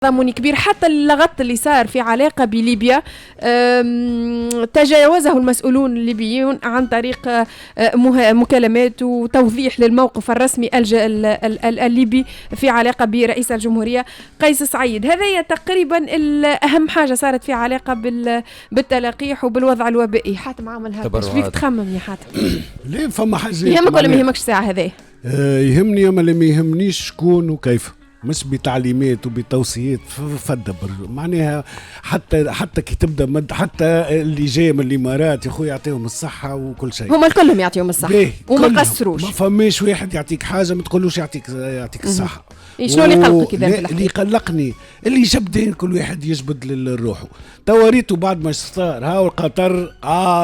تضامن كبير. حتى اللغط اللي صار في علاقة بليبيا تجاوزه المسؤولون الليبيون عن طريق مكالمات وتوضيح للموقف الرسمي الليبي في علاقة برئيس الجمهورية قيس سعيد. هذا تقريبا أهم حاجة صارت في علاقة بالتلقيح وبالوضع الوبائي. حاتم عمل هكا، ايش بيك تخمم يا حاتم؟ ليه فما حاجة يهمك ولا ما يهمكش ساعة هذا؟ يهمني، اما اللي ما يهمنيش شكون وكيف، مش بتعليمات وبتوصيات فدبر معناها. حتى كي تبدا حتى اللي جاي من الامارات يا خويا يعطيهم الصحه وكل شيء، هما الكلهم يعطيهم الصحه وما قصروش. ما فماش واحد يعطيك حاجه ما تقولوش يعطيك الصحه. شنو اللي قلقك اذا في اللي قلقني اللي جبدين كل واحد يجبد لروحه. توريته بعد ما صار هاو القطر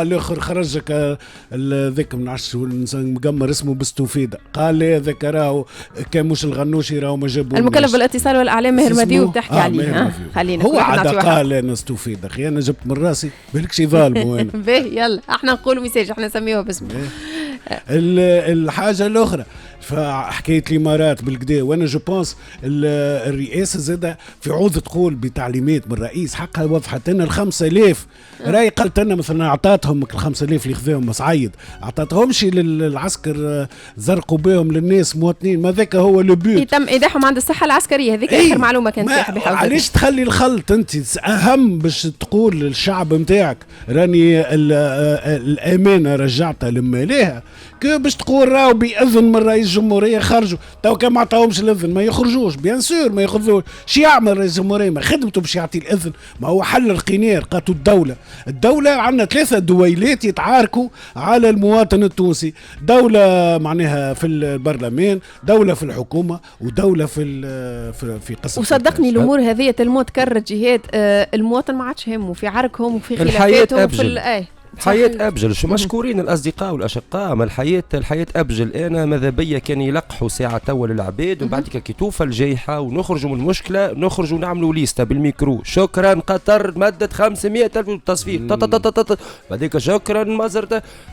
الاخر خرجك ذاك من عش مقمر اسمه بستوفيده، قال لي ذاك راهو كان مش الغنوشي راهو ما جابوا المكلف بالاتصال والاعلام ماهر مديو بتحكي عليه. خلينا هو عاد قال انا ستوفيده اخي، انا جبت من راسي بالكش ظالمه انا. باهي يلا احنا نقولوا ميساج، احنا نسميوه باسمه. الحاجه الاخرى فحكايه الامارات بالكدا، وانا جو بونس الرئاسه زاده في عوض تقول بتعليمات من الرئيس حقها وضحت لنا 5000 راي قالت لنا مثلا اعطاتهم 5000 اللي خذاهم مصعيد، اعطاتهمش للعسكر زرقوا بهم للناس مواطنين، ما ذاك هو لو بوت. يتم ايداعهم عند الصحه العسكريه، هذيك اخر معلومه كانت صاحبي حاول. علاش تخلي الخلط انت؟ اهم باش تقول للشعب نتاعك راني الامانه رجعتها لماليها، باش تقول راهو باذن من رئيس الجمهوريه خرجوا. تو كان ما عطاهمش الاذن ما يخرجوش، بيان سور ما يخرجوش. شي يعمل رئيس الجمهوريه؟ ما خدمته باش يعطي الاذن؟ ما هو حل القنير. قاتو الدوله عندنا 3 دويلات يتعاركوا على المواطن التونسي، دوله معناها في البرلمان، دوله في الحكومه، ودوله في قصر. وصدقني الامور هذه الموت كرت جهات المواطن ما عادش همه في عركهم وفي خلافاتهم في الحياة أبجل. شو مشكورين الأصدقاء والأشقاء، ما الحياة أبجل. أنا ماذا بيا كان يلقحوا ساعة تول العباد ومن بعد كي توفى الجيحة ونخرجوا من المشكلة نخرجوا نعملوا ليستا بالميكرو. شكرا قطر مدت 500,000 تصفيق بعديك شكرا مصر.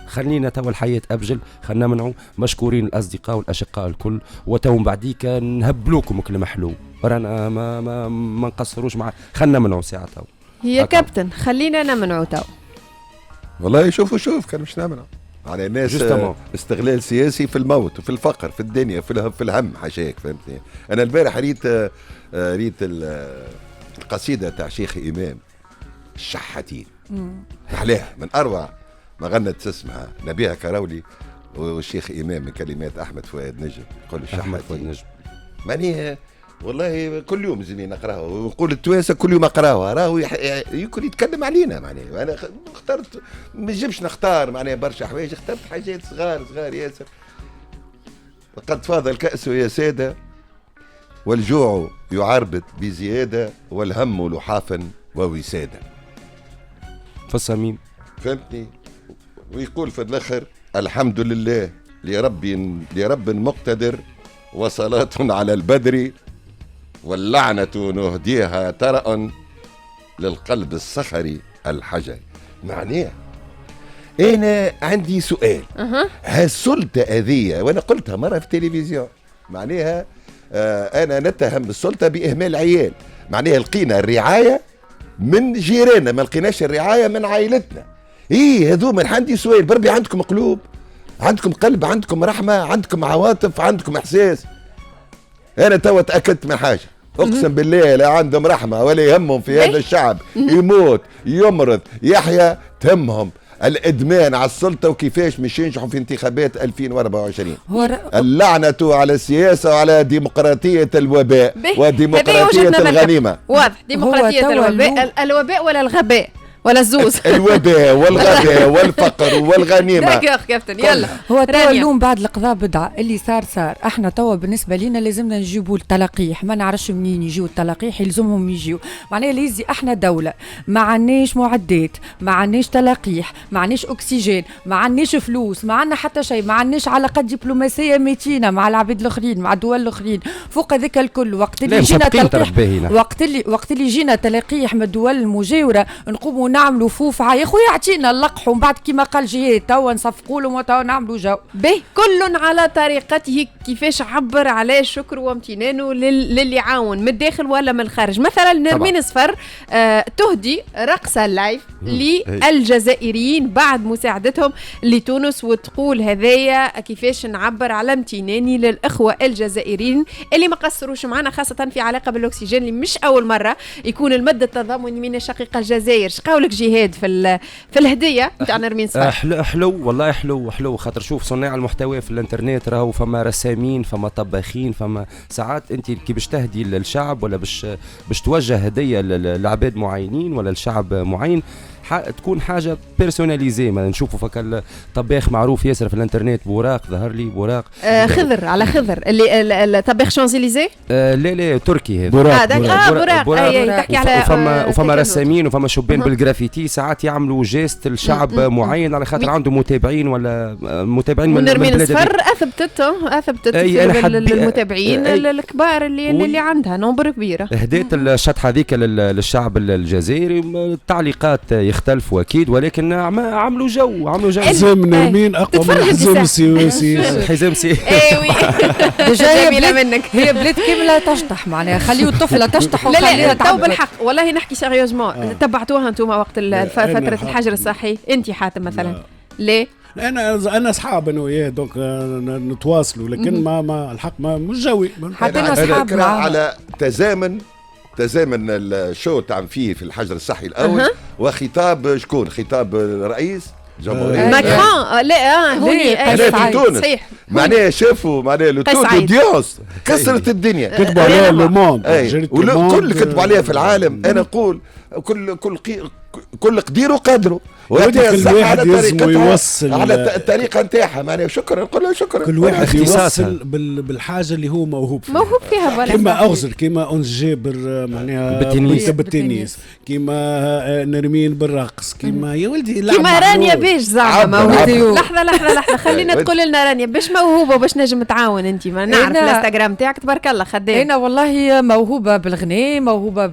خلينا توا الحياة أبجل، خلينا منعوا. مشكورين الأصدقاء والأشقاء الكل، وتو بعديك نهبلوكم كل محلو رانا ما نقصروش مع. خلينا منعوا ساعة توا يا كابتن، خلينا نمنعوا توا. والله شوف كان مش نامنا على الناس استغلال سياسي في الموت وفي الفقر في الدنيا في الهم حاشاك، فهمتني. انا البارح ريت القصيده تاع شيخ امام الشحاتين، احلاها من اروع ما غنت اسمها نبيها كراولي والشيخ امام من كلمات احمد فؤاد نجم. يقول الشحاتين ماني والله كل يوم زيني نقراها ونقول التوانسه كل يوم اقراها، راهو يكون يتكلم علينا. معناها انا اخترت ما نجمش نختار معناها برشا حوايج، اخترت حاجات صغار ياسر. وقد فاض الكأس يا ساده والجوع يعربت بزياده والهم لحافا ووساده. في الصميم فهمتني. ويقول في الاخر الحمد لله لرب مقتدر وصلاة على البدر واللعنة نهديها ترأ للقلب الصخري الحجري. معناه أنا عندي سؤال. هالسلطة هذية، وأنا قلتها مرة في التلفزيون، معناها أنا نتهم السلطة بإهمال عيال. معناها لقينا الرعاية من جيراننا، ما لقيناش الرعاية من عائلتنا. هذوما عندي سؤال، بربي عندكم قلوب، عندكم قلب، عندكم رحمة، عندكم عواطف، عندكم إحساس. أنا توا تأكدت من حاجة، أقسم بالله لا عندهم رحمة ولا يهمهم في هذا الشعب يموت يمرض يحيا، تهمهم الإدمان على السلطة وكيفاش مش ينجحوا في انتخابات 2024. اللعنة على السياسة وعلى ديمقراطية الوباء وديمقراطية الغنيمة. واضح، ديمقراطية الوباء ولا الغباء ولا الزوز. الوباء والغباء والفقر والغنيمة. كابتن يلا. هو توا اليوم بعد القضاء بدعة اللي صار. احنا توا بالنسبة لنا لازمنا نجيبوا التلقيح، ما نعرفش منين يجيوا التلقيح، يلزمهم يجيوا. معناها ليزي احنا دولة ما عناش معدات، ما عناش تلقيح، ما عناش اكسجين، ما عناش فلوس، ما عنا حتى شيء، ما عناش علاقات دبلوماسية متينة مع العباد الاخرين، مع الدول الاخرين. فوق ذاك الكل وقت اللي جينا تلقيح، وقت اللي جينا تلقيح من الدول المجاورة نقوموا ونعملوا فوفعه يا خويا اعطينا اللقح ومن بعد كيما قال جهاد توا نصفقوا لهم وتوا نعملوا جو. به كل على طريقته كيفاش عبر على شكر وامتنانه للي عاون من الداخل ولا من الخارج. مثلا نرمين صفر تهدي رقصة لايف للجزائريين بعد مساعدتهم لتونس، وتقول هذايا كيفاش نعبر على امتناني للإخوة الجزائريين اللي ما قصروش معنا، خاصة في علاقة بالأكسجين اللي مش أول مرة يكون المد التضامني من الشقيقة الجزائر. شقولك جهاد في الهدية تاع نرمين صفر؟ حلو والله، حلو خاطر شوف صناع المحتوى في الانترنت راهو فما رسامين، فما طباخين، فما ساعات انت كي باش تهدي للشعب ولا باش توجه هدية لعباد معينين ولا لشعب معين تكون حاجه بيرسوناليزي. ما نشوفوا فك طباخ معروف ياسر في الانترنت بوراق، ظهر لي بوراق خضر على خضر اللي طباخ شانزليزيه لا تركي هذا بوراق تحكي على وفما رسامين وفما شبان بالجرافيتي ساعات يعملوا جيست الشعب معين على خاطر عنده متابعين ولا متابعين من نرمين صفر اثبتت المتابعين الكبار اللي عندها نمبر كبيره. هديت الشطحه هذيك للشعب الجزائري، التعليقات يختلفوا اكيد ولكن عملوا جو حزام نرمين اقوى من حزام سياسي. حزام سياسي ايوي جميله منك. هي بلاد كامله تشطح معناها، خليوا الطفله تشطح وخليها تو بالحق. والله نحكي سيريوزمون تبعتوها انتم وقت فتره الحجر الصحي؟ انت حاتم مثلا ليه؟ انا اصحاب انا وياه دونك نتواصلوا، لكن ما الحق مش جوي. حتى انا اصحاب على تزامن الشو تعمل فيه في الحجر الصحي الاول وخطاب شكون؟ خطاب الرئيس جمهورية ماكرون. لا هوني في تونس صحيح. معناها شافوا معناها لوديونس كسرت الدنيا، كتبوا عليها لو موند كل كتبوا عليها في العالم. انا نقول كل قدير وقدره، وهذه كل واحد يلزم يوصل على الطريقه نتاعها. معناها شكرا، نقول له شكرا. كل واحد يوصل بالحاجه اللي هو موهوب فيها كيما اغزر، كيما انس جابر معناها بالتنس، كيما نرمين بالرقص، كيما يا ولدي كيما رانيا باش زعما موهوبه. لحظه خلينا تقول لنا رانيا باش موهوبه باش نجم تعاون. انت ما نعرف الانستغرام تاعك تبارك الله خدام. انا والله موهوبه بالغناء، موهوبه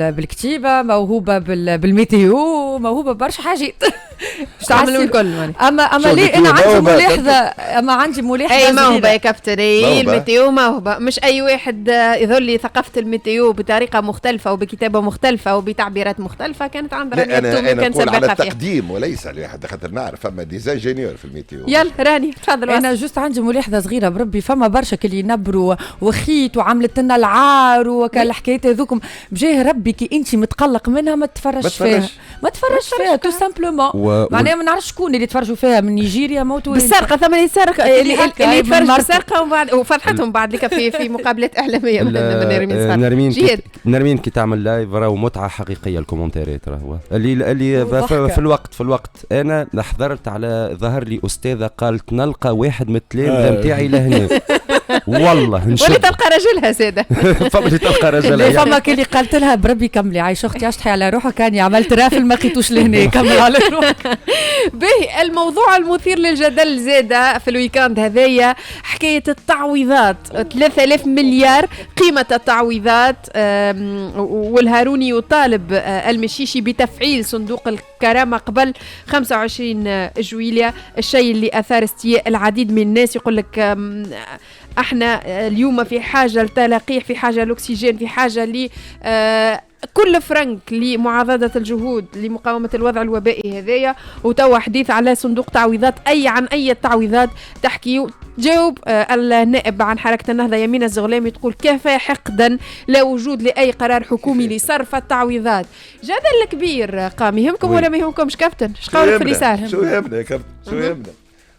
بالكتيبه، موهوبه بالميتيو، موهوبه برشا حاجات. تعملوا الكل. اما ليه انا عندي ملاحظه، عندي ملاحظه اي موهبه يا كابتني. الميتيو موهبه، مش اي واحد يظل لي ثقافه الميتيو بطريقه مختلفه وبكتابه مختلفه وبتعبيرات مختلفه. كانت عندنا انا نقول على التقديم وليس لواحد، خاطر نعرف فما ديزاينيور في الميتيو. يلا راني تفضل. انا جوست عندي ملاحظه صغيره بربي، فما برشا كلي ينبروا وخيت وعملت لنا العار وكالحكايات هذوكم بجاه ربي كي انت متقلق منها ما تفرجش فيها تو سامبلومون. معناها ما نعرفش شكون اللي تفرجوا فيها من نيجيريا موتوا بالسرقه. ثم اللي سرق اللي يتفرج بالسرقه وبعد وفضحتهم بعد لك في مقابلات اعلاميه من نرمين كي تعمل لايف راهو متعه حقيقيه. الكومنتات راهو اللي في الوقت انا حضرت على ظهر لي استاذه قالت نلقى واحد من التلامذه نتاعي لهنا والله ولا تلقى رجلها ساده. فما تلقى رجلها. فما كلي قالت لها بربي كملي عايشه اختي اشطحي على روحك، كاني عملت رافل ما لقيتوش لهنا كملي على روحك. به الموضوع المثير للجدل زاده في الويكاند هذايا حكايه التعويضات. 3000 مليار قيمه التعويضات، والهاروني يطالب المشيشي بتفعيل صندوق الكرامه قبل 25 جويلية، الشيء اللي اثار استياء العديد من الناس. يقول لك احنا اليوم في حاجه لتلقيح، في حاجه لاكسجين، في حاجه ل كل فرنك لمعاضدة الجهود لمقاومة الوضع الوبائي هذايا. وتوا حديث على صندوق تعويضات عن أي تعويضات تحكي. جاوب النائب عن حركة النهضة يمين الزغلامي تقول كفى حقدا لا وجود لأي قرار حكومي لصرف التعويضات. جدل كبير قام. يهمكم ولا ما يهمكمش كابتن؟ شقولك في اليسار؟ شو يهمنا يا كابتن؟ شو يهمنا؟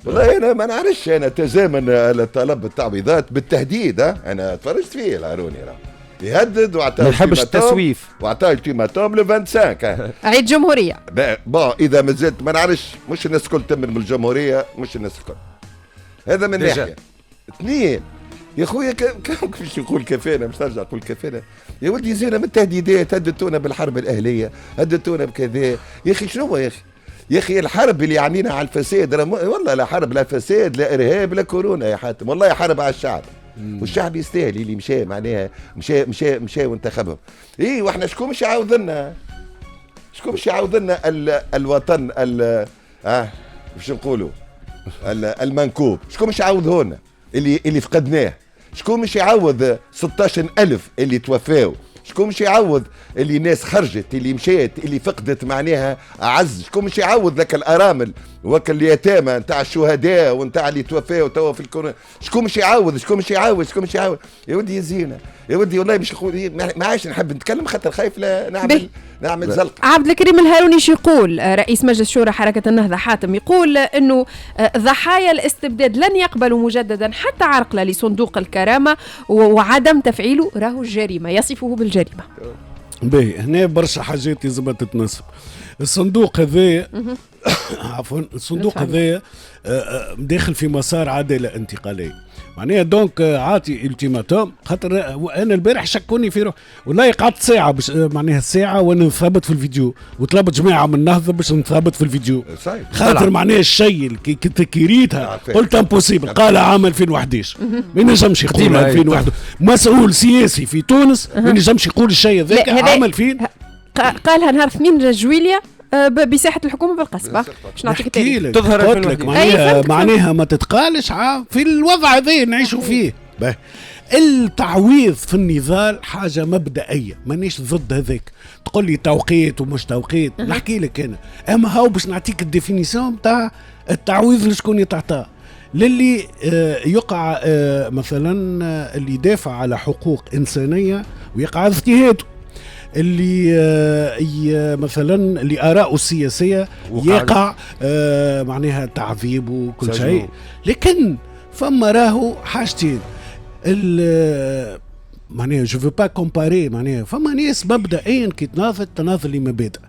والله أنا ما نعرفش. أنا تزامن على طلب التعويضات بالتهديد. أنا تفرجت فيه الهاروني يهدد وعطاه ما نحبش التسويف، وعطاه التيماتوم ل 25 عيد جمهوريه. بون اذا مازلت ما نعرفش، مش الناس الكل تمن بالجمهوريه، مش الناس الكل. هذا من ناحيه. اثنين يا خويا كيفاش نقول كفانا، مش نرجع نقول كفانا يا ولدي. زينا من التهديدات، هددتونا بالحرب الاهليه، هددتونا بكذا. يا اخي شنو يا اخي الحرب اللي يعنينا على الفساد والله لا حرب لا فساد لا ارهاب لا كورونا يا حاتم، والله حرب على الشعب. والشعب يستاهل اللي مشى معناها مشى وانتخبهم. ايه واحنا شكون مش يعاوضنا؟ شكون باش يعاود لنا الوطن باش نقولوا المنكوب؟ شكون باش يعاود هنا اللي فقدناه؟ شكون باش يعوض 16,000 اللي توفاو؟ شكون باش يعوض اللي ناس خرجت اللي مشات اللي فقدت معناها أعز؟ شكون باش يعوض لك الأرامل وك اليتامى نتاع الشهداء ونتاع اللي توفاو توا في الكورونا؟ شكون باش يعوض؟ شكون باش يعوض؟ شكون باش يعوض؟ يا ودي يا زينه يا ودي والله باش نقول ما عادش نحب نتكلم خاطر خايف لا نعمل زلق. عبد الكريم الهاروني شو يقول؟ رئيس مجلس شورى حركة النهضة حاتم يقول انه ضحايا الاستبداد لن يقبلوا مجددا حتى عرقلة لصندوق الكرامة وعدم تفعيله راهو الجريمة، يصفه بالجريمة. باهي هنا برشا حاجات لازم تتناسب. الصندوق هذا عفوا الصندوق هذا داخل في مسار عدالة انتقالية معناها دونك عاطي التيماتوم. خاطر انا البارح شكوني في روح والله قعدت ساعه باش معناها ساعه وانا نثبت في الفيديو وطلبت جماعه من النهضه باش نثبت في الفيديو خاطر معناها الشيء كي ريتها قلت امبوسيبل. قال عام 2011 ما ينجمش يقول 2001 مسؤول سياسي في تونس ما ينجمش يقول الشيء ذاك عام 2000 قالها نهار 8 جويلية بساحة الحكومة بالقصبة. باش نعطيك التاريخ تظهر لك معناها ما تتقالش في الوضع هذا نعيشوا فيه. التعويض في النضال حاجة مبدئية مانيش ضد هذاك. تقول لي توقيت ومش توقيت نحكي لك أنا أما هاو باش نعطيك الديفينيسيون بتاع التعويض لشكون يتعطاه للي يقع مثلا اللي يدافع على حقوق إنسانية ويقع اضطهاده اللي مثلا اللي آراءه السياسية يقع معناها تعذيب وكل شيء. لكن فما راهو حاجتين معناها جو فو با كومباري معناها فما ناس مبدئيا كي تناضل لمبادئ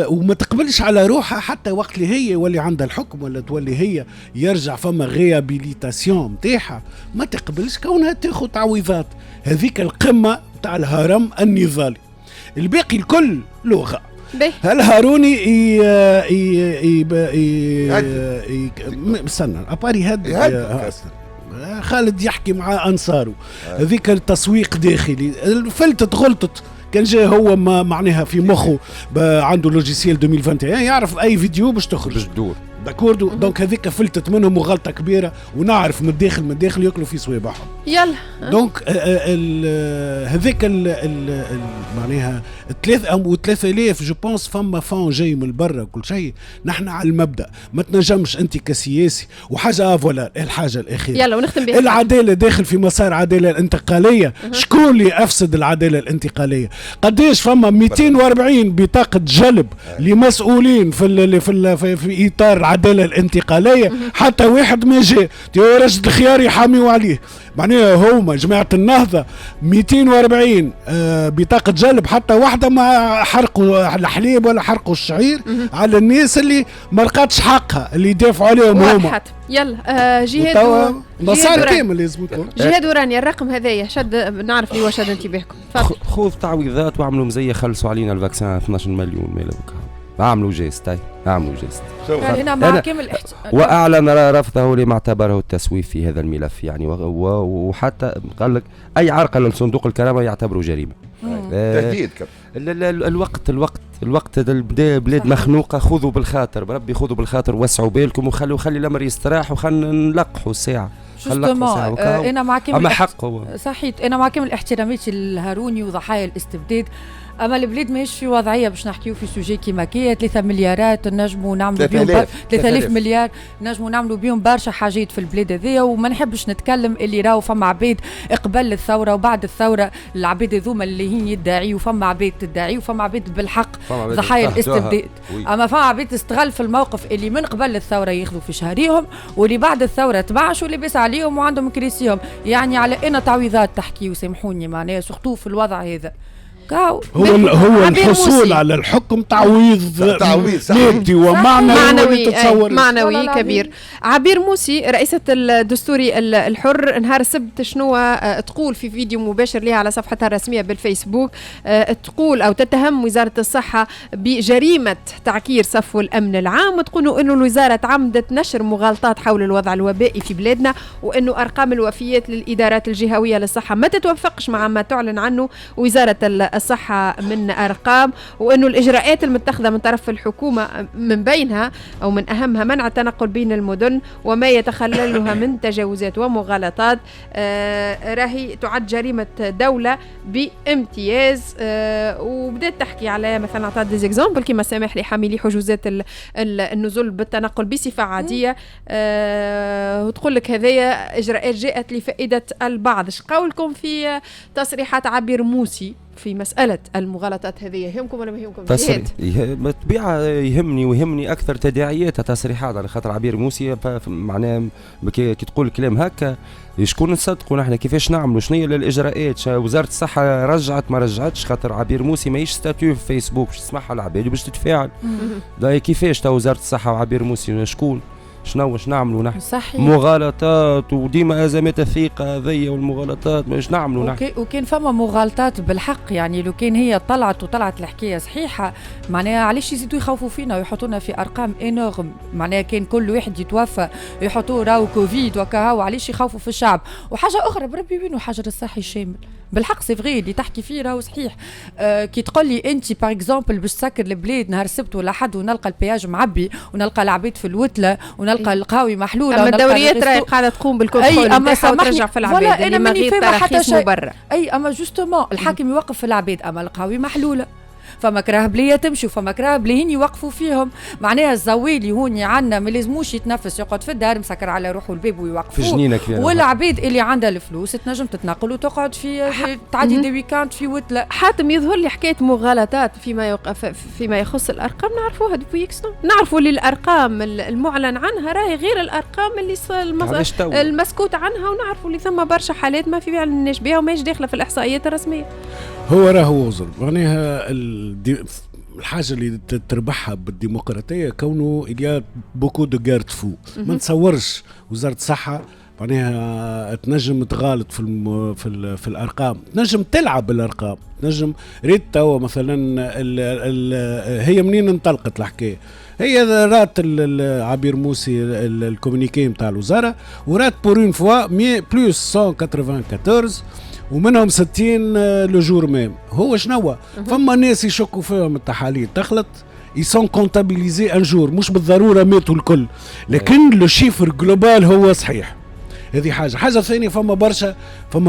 وما تقبلش على روحها حتى وقت اللي هي واللي عندها الحكم ولا تولي هي يرجع فما غيابيليتاسيون متاعها ما تقبلش كونها تاخذ تعويضات. هذيك القمة تاع الهرم النضالي. الباقي الكل لغة. الهاروني استنى اباري هاد خالد يحكي مع انصاره هذيك التسويق داخلي فلتت غلطت كان جاي هو ما معناها في مخه عنده لوجيسيال 2021 يعرف اي فيديو باش تخرج دور داكوردو دونك هذيك فلتت منهم وغلطه كبيره ونعرف من الداخل ياكلوا في صوابعهم يلا دونك هذيك معناها 3000 جو بونس فما فون جاي من برا وكل شيء. نحن على المبدا ما تنجمش انت كسياسي وحاجه فوالا الحاجه الاخيره يلا ونختم بها العداله داخل في مسار عداله الانتقاليه. شكون اللي افسد العداله الانتقاليه؟ قديش فما 240 بطاقه جلب لمسؤولين في اطار العداله الانتقاليه حتى واحد ما جاء رشد الخياري حاميوا عليه معناها هما جماعه النهضه 240 بطاقه جلب حتى واحده ما حرقوا الحليب ولا حرقوا الشعير على الناس اللي ما لقاتش حقها اللي يدافعوا عليهم هما. يلا جهاد مسار كامل لازم يكون جهاد ورانيا الرقم هذايا شد نعرف لي واش شد انتباهكم. خذ تعويضات واعملوا مزيه خلصوا علينا الفاكسان 12 مليون مالك اعملوا جيست هنا مع كامل واعلن رفضه لما اعتبره التسويف في هذا الملف يعني وحتى قال لك اي عرقله لصندوق الكرامه يعتبره جريمه. تهديد الوقت البلاد مخنوقه. خذوا بالخاطر بربي خذوا بالخاطر وسعوا بالكم خلي الامر يستراح وخلنا نلقحوا ساعه. انا مع كامل حقه صحيح انا مع كامل احتراماتي الهاروني وضحايا الاستبداد اما البلاد ماهيش في وضعيه باش نحكيو في سوجي كيما كي 3 مليارات نجموا نعملوا بهم 3000 مليار نجموا نعملوا بهم برشا حاجات في البلاد هذيا وما نحبش نتكلم اللي راهو فما عباد قبل الثوره وبعد الثوره العباد هذوما اللي هي يدعيوا فما عباد تدعي وفما عباد بالحق ضحايا الاستبداد. اما فما عباد تستغل في الموقف اللي من قبل الثوره ياخذوا في شهريهم واللي بعد الثوره تبعشوا اللي بيس عليهم وعندهم كريسيهم يعني على ان تعويضات تحكي وسامحوني معناها سورتو في الوضع هذا هو الحصول على الحكم تعويض مادي معنوي كبير. عبير موسي رئيسة الدستوري الحر نهار السبت شنو تقول في فيديو مباشر لها على صفحتها الرسمية بالفيسبوك تقول أو تتهم وزارة الصحة بجريمة تعكير صفو الأمن العام وتقول إنه الوزارة تعمدت نشر مغالطات حول الوضع الوبائي في بلادنا وإنه أرقام الوفيات للإدارات الجهوية للصحة ما تتوافقش مع ما تعلن عنه وزارة الصحة من أرقام، وأنه الإجراءات المتخذة من طرف الحكومة من بينها أو من أهمها منع التنقل بين المدن وما يتخللها من تجاوزات ومغالطات راهي تعد جريمة دولة بامتياز. وبدأت تحكي على مثلا عطات دي زيكزامبل كما سامح لحاملي حجوزات النزول بالتنقل بصفة عادية، وتقول لك هذه إجراءات جاءت لفائدة البعض. ايش قولكم في تصريحات عبير موسي في مسألة المغالطات هذه؟ يهمكم ولا ما يهمكم؟ بالطبيعة يهمني ويهمني أكثر تداعيات تصريحات، على خاطر عبير موسي معناها كي تقول كلام هكا شكون نصدقوا نحن؟ كيفاش نعملوا؟ شنو هي الإجراءات؟ وزارة الصحة رجعت ما رجعتش؟ خاطر عبير موسي ماهيش ستاتيو في فيسبوك باش تسمعها العباد باش تتفاعل. كيفاش وزارة الصحة وعبير موسي شكون؟ شنو نعملوا نحن؟ صحيح. مغالطات وديما ازمات الثقه هذيا والمغالطات باش نعملوا نحن. وكان فما مغالطات بالحق، يعني لو كان هي طلعت الحكايه صحيحه معناها علاش يزيدوا يخوفوا فينا ويحطونا في ارقام انورم؟ معناها كان كل واحد يتوفى يحطوه راهو كوفيد وكاها، وعلاش يخوفوا في الشعب؟ وحاجه اخرى بربي وينو حجر الصحي الشامل؟ بالحق سي فغي اللي تحكي فيه راهو صحيح. كي تقول لي انت باغ اكزومبل باش تسكر البلاد نهار السبت ولا حد ونلقى البياج معبي ونلقى العبيد في الوتله ونلقى القهاوي محلوله، اما الدوريات راهي قاعده تقوم بالكونترول اما ترجع في العباد اللي ما غير تراخيص مبرر. اما جوستومون الحاكم يوقف في العباد، اما القهاوي محلوله فما كراه بليا تمشي وفما كراه بليهن يوقفوا فيهم. معناها الزويلي هوني عندنا ما لازموش يتنفس يقعد في الدار مسكر على روحه الباب ويوقفوا في جنينك. والعبيد اللي عندها الفلوس تنجم تتنقل وتقعد في تعدي دي ويكاند في وتله. حاتم يظهر لي حكايه مغالطات فيما يخص الارقام نعرفوها ديبويكسون، نعرفوا اللي الارقام المعلن عنها راهي غير الارقام اللي المسكوت عنها، ونعرفوا اللي ثم برشا حالات ما في يعلنش بها وماش داخله في الاحصائيات الرسميه. هو راهو وزر معناها الحاجة اللي تربحها بالديمقراطية كونه إليا بوكو دو جارد فو. ما نتصورش وزارة الصحة معناها تنجم تغالط في الأرقام، تنجم تلعب بالأرقام، تنجم ريت توا مثلا هي منين انطلقت الحكاية؟ هي رات عبير موسي الكومونيكي نتاع الوزارة ورات بورين فوا بلوس 194 ومنهم 60 لو جور ميم. هو شنو فما ناس يشكوا فيهم التحاليل تخلط يسون كونتابيليزي ان جور، مش بالضروره ماتوا الكل، لكن لو شيفر جلوبال هو صحيح. هذه حاجه ثانيه، فما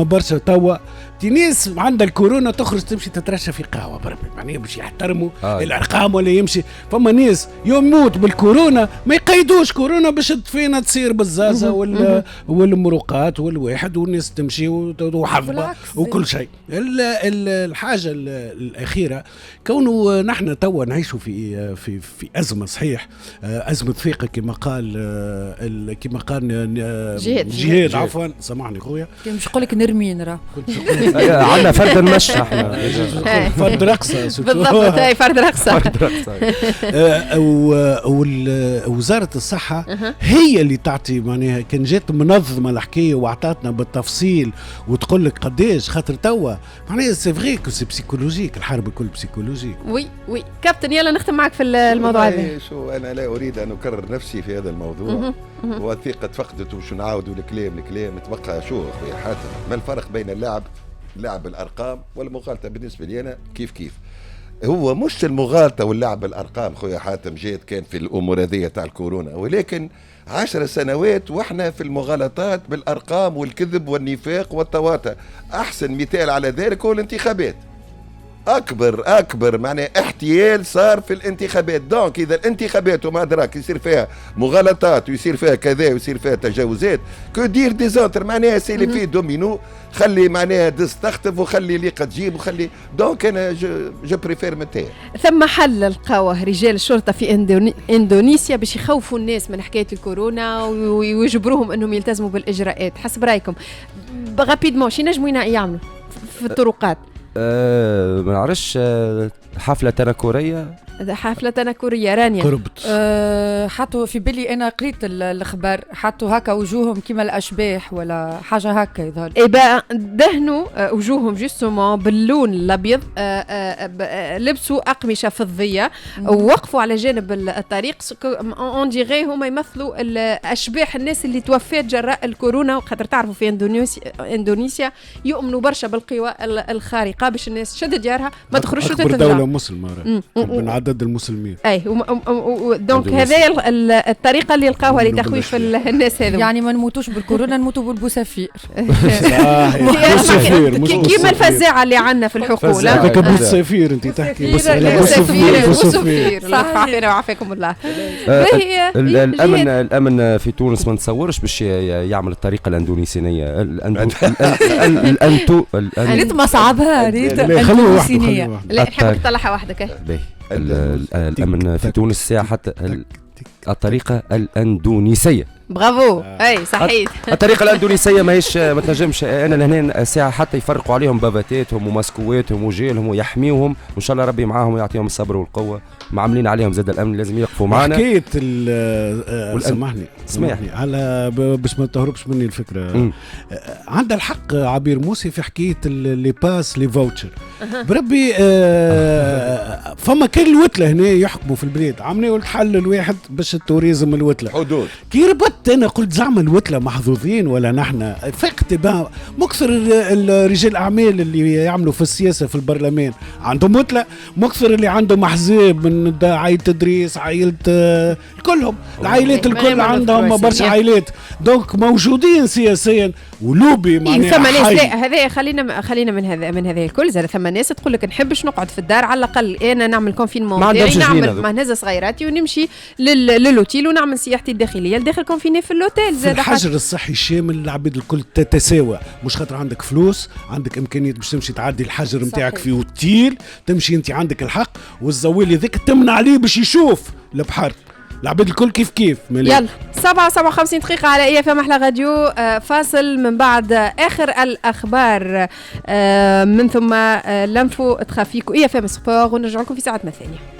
برشا توا ناس عندها الكورونا تخرج تمشي تترشى في قهوه بربي معناها باش يحترموا الارقام ولا يمشي. فما ناس يموت بالكورونا ما يقيدوش كورونا باش فينا تصير بالزازه والمروقات والواحد والناس تمشي وحفظه وكل شيء. الحاجه الاخيره كونه نحن توا نعيشوا في ازمه صحيح، ازمه ثقه كما قال جهاد عفوا سامحني خويا مش نقول لك نرمين راه عندنا فرد المشي احنا فرد رقصه بالضبط. هاي فرد رقصه. ووزاره الصحه هي اللي تعطي معناها كان جات منظمه الحكايه واعطتنا بالتفصيل وتقول لك قداش خاطر توا معناها سي فري كو سي بسيكولوجيك، الحرب الكل بسيكولوجيك. وي كابتن يلا نختم معك في الموضوع هذا. شو انا لا اريد ان اكرر نفسي في هذا الموضوع والثقه فقدت وش نعاودوا الكلام تبقى. شو اخويا حاتم ما الفرق بين لعب الارقام والمغالطه؟ بالنسبه لي انا كيف هو مش المغالطه واللعب بالارقام خويا حاتم جيت كان في الامور هذه تاع الكورونا، ولكن 10 سنوات واحنا في المغالطات بالارقام والكذب والنفاق والتواطؤ. احسن مثال على ذلك هو الانتخابات. اكبر معناه احتيال صار في الانتخابات. دونك اذا الانتخابات وما ادراك يصير فيها مغالطات ويصير فيها كذا ويصير فيها تجاوزات كو دير ديزونتر معناها سي لي في دومينو، خلي معناها دز تخطف وخلي ليقة تجيب وخلي. دونك انا جو بريفير متاع ثم حل لقاوه رجال الشرطه في اندونيسيا باش يخوفوا الناس من حكايه الكورونا ويجبروهم انهم يلتزموا بالاجراءات. حسب رايكم رابيدمون شي نجموا يعملوا في الطرقات؟ ما نعرفش حفلة تنكرية. حفلة تنكرية رانيا قربت. حطوا في بالي انا قريت الاخبار، حطوا هكا وجوههم كيما الاشباح ولا حاجه هكا يظهر. إبا دهنوا وجوههم جوستومون باللون الابيض، لبسوا اقمشه فضيه ووقفوا على جانب الطريق اون ديغي هما يمثلوا الاشباح الناس اللي توفات جراء الكورونا، وخاطر تعرفوا في اندونيسيا يؤمنوا برشا بالقوى الخارقه باش الناس تشد ديارها ما تخرجش أكبر دولة مسلمة من عدد المسلمين. اي دونك هذه الطريقه اللي لقاوها لتخويف الناس هذو. يعني ما نموتوش بالكورونا نموتوا بالبوسافير. كيما الفزاعه اللي عندنا في الحقول. هذاك بوسافير انت تحكي. بوسافير عافانا وعافاكم الله. الامن في تونس ما نتصورش باش يعمل الطريقه الاندونيسية. ريت ما صعبها ريت الاندونيسية. لا نحب نطلعها وحدك. الامن في تونس ساعه حتى الطريقه الاندونيسيه. برافو اي صحيح. الطريقه الاندونيسيه ماهيش ما تنجمش انا لهنا ساعه حتى يفرقوا عليهم بافاتاتهم وماسكواتهم وجيلهم ويحميوهم، وان شاء الله ربي معاهم ويعطيهم الصبر والقوه. معاملين عليهم زاد الامن لازم يقفوا معنا. حكايه سامحني على باش ما تهربش مني الفكره. عندها الحق عبير موسي في حكايه لي باس لي فاوتشر. بربي فما كان الوتله هنا يحكموا في البلاد، عملوا الحل الواحد باش التوريزم الوتله حدود. كي ربطت انا قلت زعما الوتله محظوظين ولا نحن فقت مكثر الرجال الاعمال اللي يعملوا في السياسه في البرلمان عندهم وتله، مكثر اللي عندهم احزاب من عائله تدريس عائله كلهم العائلات الكل عندهم برشا عائلات، دونك موجودين سياسيا ولوبي معناها ثم ناس. لا هذا خلينا من هذا الكل. زاد ثم ناس تقول لك نحبش نقعد في الدار، على الاقل انا نعمل كونفينمون تاعي، نعمل مع ناس صغيراتي ونمشي للوتيل ونعمل سياحتي الداخليه لداخل كونفيني في اللوتيل. زاد الحجر الصحي الشامل العباد الكل تتساوى، مش خاطر عندك فلوس عندك امكانيات باش تمشي تعدي الحجر نتاعك في اوتيل، تمشي انت عندك الحق، والزوالي ذاك تمنع عليه باش يشوف البحر. العباد الكل كيف يلا 57 دقيقة على اي اف ام احلى راديو. فاصل من بعد اخر الاخبار من ثم لنفو تخافيكو اي اف ام سبور، ونرجع لكم في ساعتنا الثانية.